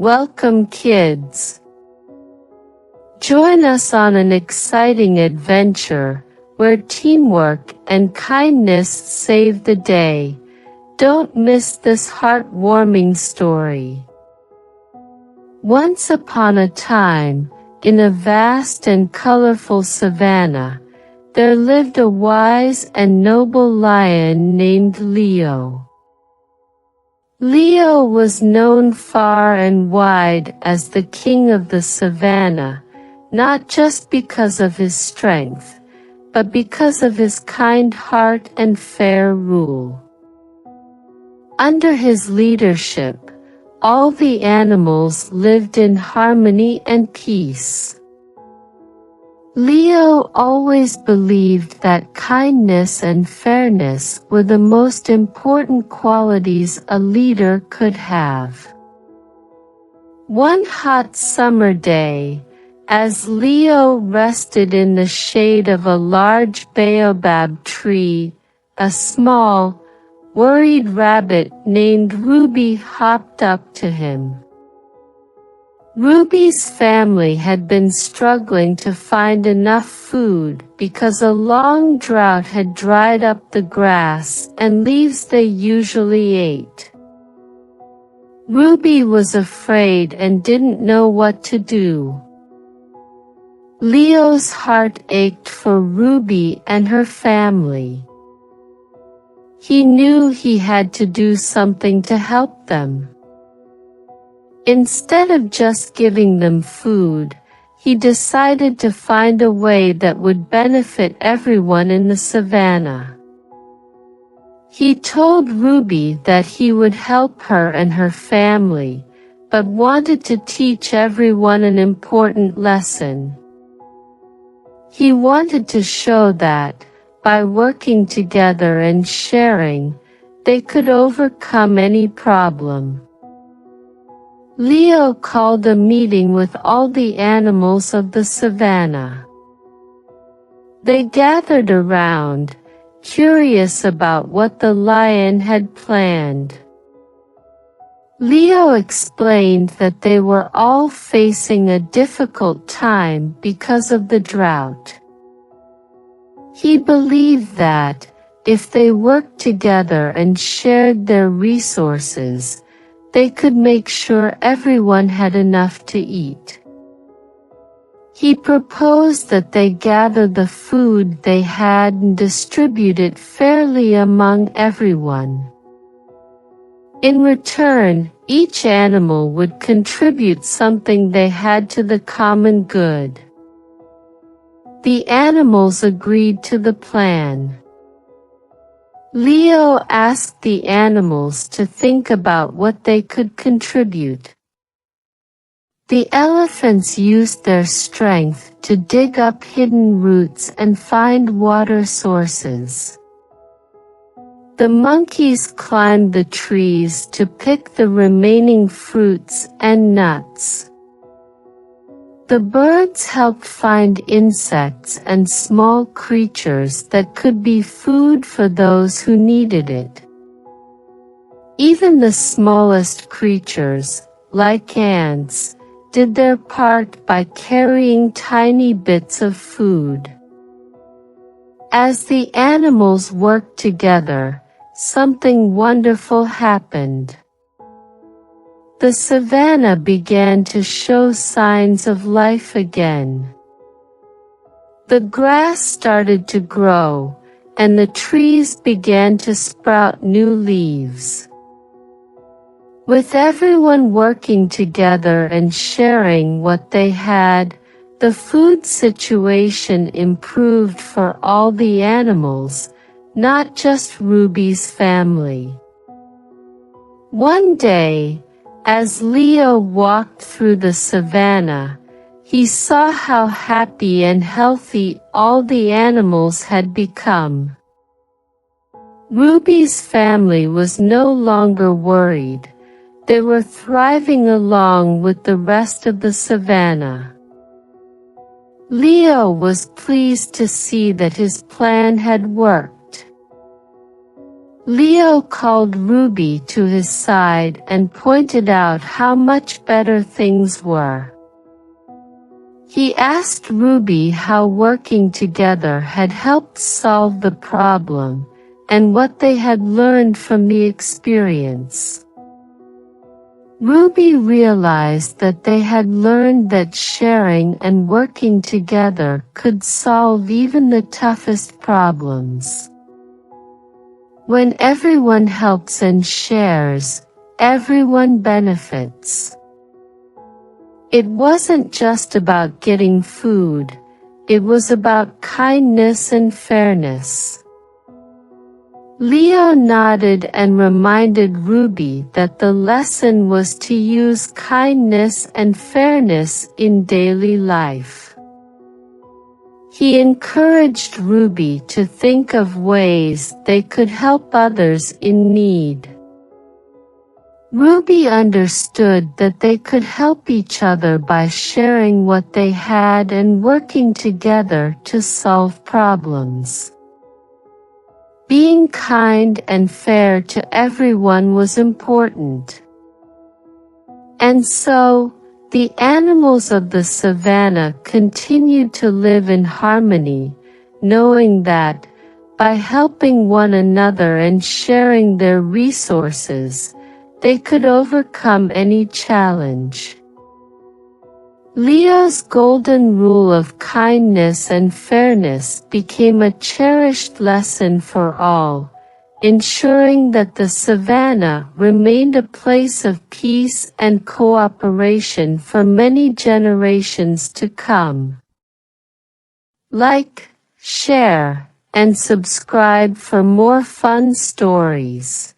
Welcome, kids. Join us on an exciting adventure where teamwork and kindness save the day. Don't miss this heartwarming story. Once upon a time, in a vast and colorful savanna, there lived a wise and noble lion named Leo. Leo was known far and wide as the king of the savanna, not just because of his strength, but because of his kind heart and fair rule. Under his leadership, all the animals lived in harmony and peace. Leo always believed that kindness and fairness were the most important qualities a leader could have. One hot summer day, as Leo rested in the shade of a large baobab tree, a small, worried rabbit named Ruby hopped up to him. Ruby's family had been struggling to find enough food because a long drought had dried up the grass and leaves they usually ate. Ruby was afraid and didn't know what to do. Leo's heart ached for Ruby and her family. He knew he had to do something to help them. Instead of just giving them food, he decided to find a way that would benefit everyone in the savanna. He told Ruby that he would help her and her family, but wanted to teach everyone an important lesson. He wanted to show that, by working together and sharing, they could overcome any problem. Leo called a meeting with all the animals of the savanna. They gathered around, curious about what the lion had planned. Leo explained that they were all facing a difficult time because of the drought. He believed that, if they worked together and shared their resources, they could make sure everyone had enough to eat. He proposed that they gather the food they had and distribute it fairly among everyone. In return, each animal would contribute something they had to the common good. The animals agreed to the plan. Leo asked the animals to think about what they could contribute. The elephants used their strength to dig up hidden roots and find water sources. The monkeys climbed the trees to pick the remaining fruits and nuts. The birds helped find insects and small creatures that could be food for those who needed it. Even the smallest creatures, like ants, did their part by carrying tiny bits of food. As the animals worked together, something wonderful happened. The savanna began to show signs of life again. The grass started to grow, and the trees began to sprout new leaves. With everyone working together and sharing what they had, the food situation improved for all the animals, not just Ruby's family. One day, as Leo walked through the savanna, he saw how happy and healthy all the animals had become. Ruby's family was no longer worried. They were thriving along with the rest of the savanna. Leo was pleased to see that his plan had worked. Leo called Ruby to his side and pointed out how much better things were. He asked Ruby how working together had helped solve the problem, and what they had learned from the experience. Ruby realized that they had learned that sharing and working together could solve even the toughest problems. When everyone helps and shares, everyone benefits. It wasn't just about getting food, it was about kindness and fairness. Leo nodded and reminded Ruby that the lesson was to use kindness and fairness in daily life. He encouraged Ruby to think of ways they could help others in need. Ruby understood that they could help each other by sharing what they had and working together to solve problems. Being kind and fair to everyone was important. And so, the animals of the savanna continued to live in harmony, knowing that, by helping one another and sharing their resources, they could overcome any challenge. Leo's golden rule of kindness and fairness became a cherished lesson for all, ensuring that the savanna remained a place of peace and cooperation for many generations to come. Like, share, and subscribe for more fun stories.